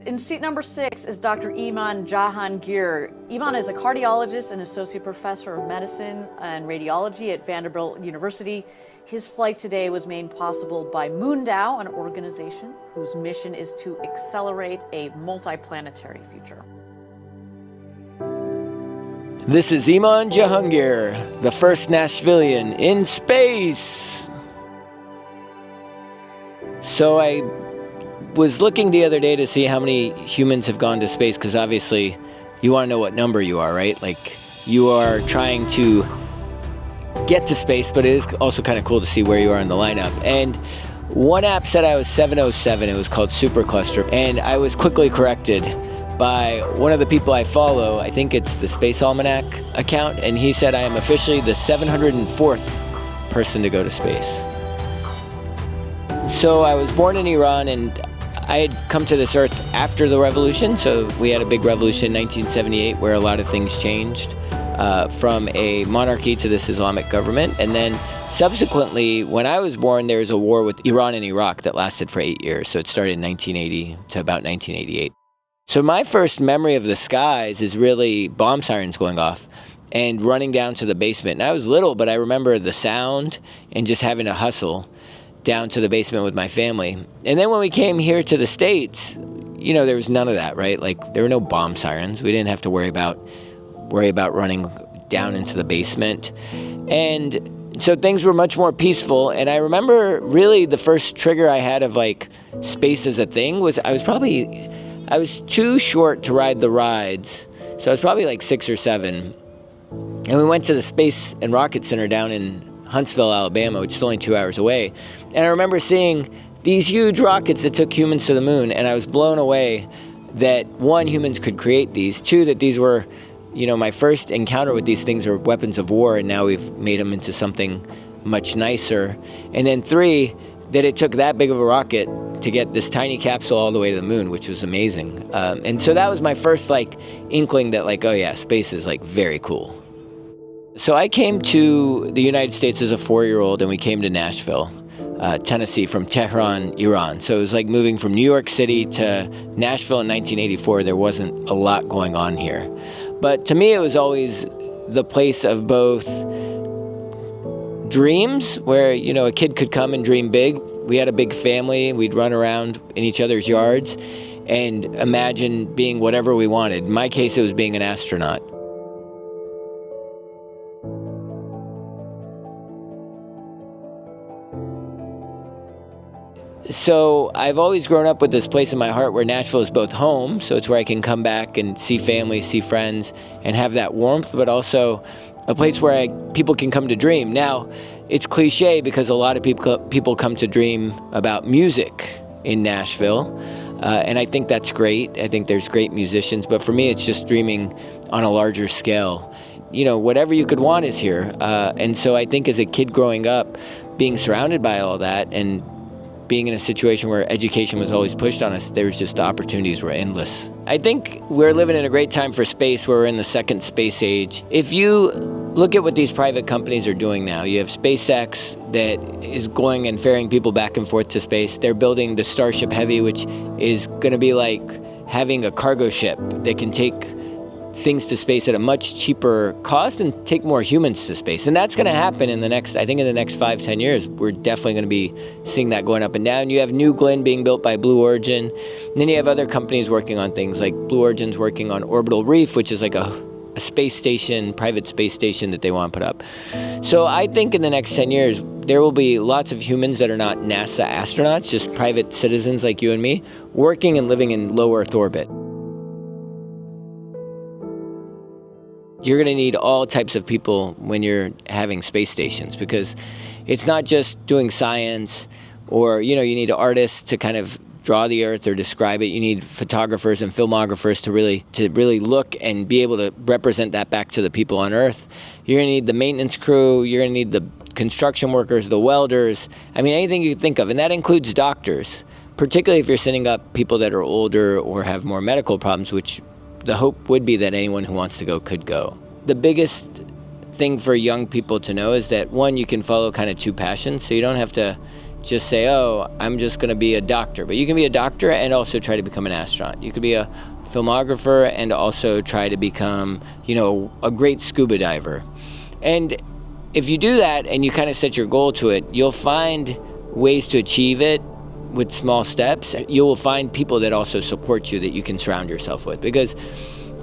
In seat number 6 is Dr. Eiman Jahangir. Eiman is a cardiologist and associate professor of medicine and radiology at Vanderbilt University. His flight today was made possible by MoonDAO, an organization whose mission is to accelerate a multiplanetary future. This is Eiman Jahangir, the first Nashvilleian in space. So I was looking the other day to see how many humans have gone to space, because obviously you want to know what number you are, right? Like, you are trying to get to space, but it is also kind of cool to see where you are in the lineup. And one app said I was 707. It was called Supercluster, and I was quickly corrected by one of the people I follow. I think it's the Space Almanac account, and he said I am officially the 704th person to go to space. So I was born in Iran, and I had come to this earth after the revolution. So we had a big revolution in 1978 where a lot of things changed from a monarchy to this Islamic government. And then subsequently, when I was born, there was a war with Iran and Iraq that lasted for 8 years. So it started in 1980 to about 1988. So my first memory of the skies is really bomb sirens going off and running down to the basement. And I was little, but I remember the sound and just having to hustle down to the basement with my family. And then when we came here to the States, you know, there was none of that, right? Like, there were no bomb sirens. We didn't have to worry about running down into the basement. And so things were much more peaceful. And I remember really the first trigger I had of like space as a thing was I was too short to ride the rides. So I was probably like 6 or 7. And we went to the Space and Rocket Center down in Huntsville, Alabama, which is only 2 hours away. And I remember seeing these huge rockets that took humans to the moon, and I was blown away that, one, humans could create these, two, that these were, you know, my first encounter with these things are weapons of war, and now we've made them into something much nicer. And then three, that it took that big of a rocket to get this tiny capsule all the way to the moon, which was amazing. And so that was my first like inkling that like, oh yeah, space is like very cool. So I came to the United States as a 4-year-old, and we came to Nashville, Tennessee, from Tehran, Iran. So it was like moving from New York City to Nashville in 1984. There wasn't a lot going on here. But to me, it was always the place of both dreams, where, you know, a kid could come and dream big. We had a big family. We'd run around in each other's yards and imagine being whatever we wanted. In my case, it was being an astronaut. So I've always grown up with this place in my heart where Nashville is both home, so it's where I can come back and see family, see friends, and have that warmth, but also a place where people can come to dream. Now, it's cliche because a lot of people come to dream about music in Nashville, and I think that's great. I think there's great musicians, but for me, it's just dreaming on a larger scale. You know, whatever you could want is here, and so I think as a kid growing up, being surrounded by all that and being in a situation where education was always pushed on us, there's just the opportunities were endless. I think we're living in a great time for space, where we're in the second space age. If you look at what these private companies are doing now, you have SpaceX that is going and ferrying people back and forth to space. They're building the Starship Heavy, which is going to be like having a cargo ship that can take things to space at a much cheaper cost and take more humans to space. And that's going to happen in the next 5-10 years. We're definitely going to be seeing that going up and down. You have New Glenn being built by Blue Origin. And then you have other companies working on things, like Blue Origin's working on Orbital Reef, which is like a space station, private space station that they want to put up. So I think in the next 10 years, there will be lots of humans that are not NASA astronauts, just private citizens like you and me, working and living in low Earth orbit. You're going to need all types of people when you're having space stations, because it's not just doing science, or, you know, you need artists to kind of draw the Earth or describe it. You need photographers and filmographers to really look and be able to represent that back to the people on Earth. You're going to need the maintenance crew. You're going to need the construction workers, the welders. I mean, anything you can think of, and that includes doctors, particularly if you're sending up people that are older or have more medical problems, which the hope would be that anyone who wants to go could go. The biggest thing for young people to know is that, one, you can follow kind of two passions, so you don't have to just say, oh, I'm just going to be a doctor. But you can be a doctor and also try to become an astronaut. You could be a filmographer and also try to become, a great scuba diver. And if you do that and you kind of set your goal to it, you'll find ways to achieve it with small steps. You will find people that also support you that you can surround yourself with, because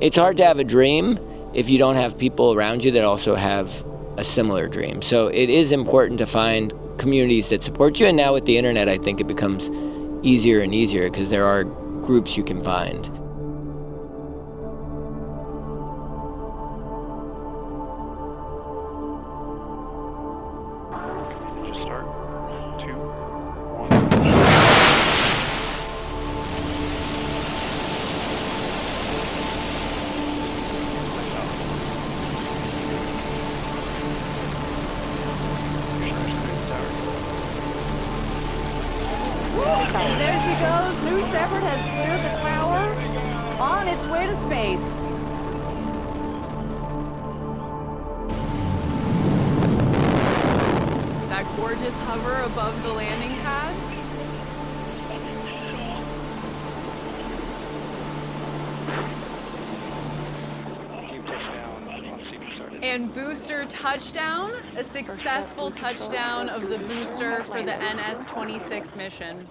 it's hard to have a dream if you don't have people around you that also have a similar dream. So it is important to find communities that support you, and now with the internet, I think it becomes easier and easier because there are groups you can find. Just start. 2, 1. And there she goes. New Shepard has cleared the tower on its way to space. That gorgeous hover above the landing pad. And booster touchdown, a successful touchdown of the booster for the NS-26 mission.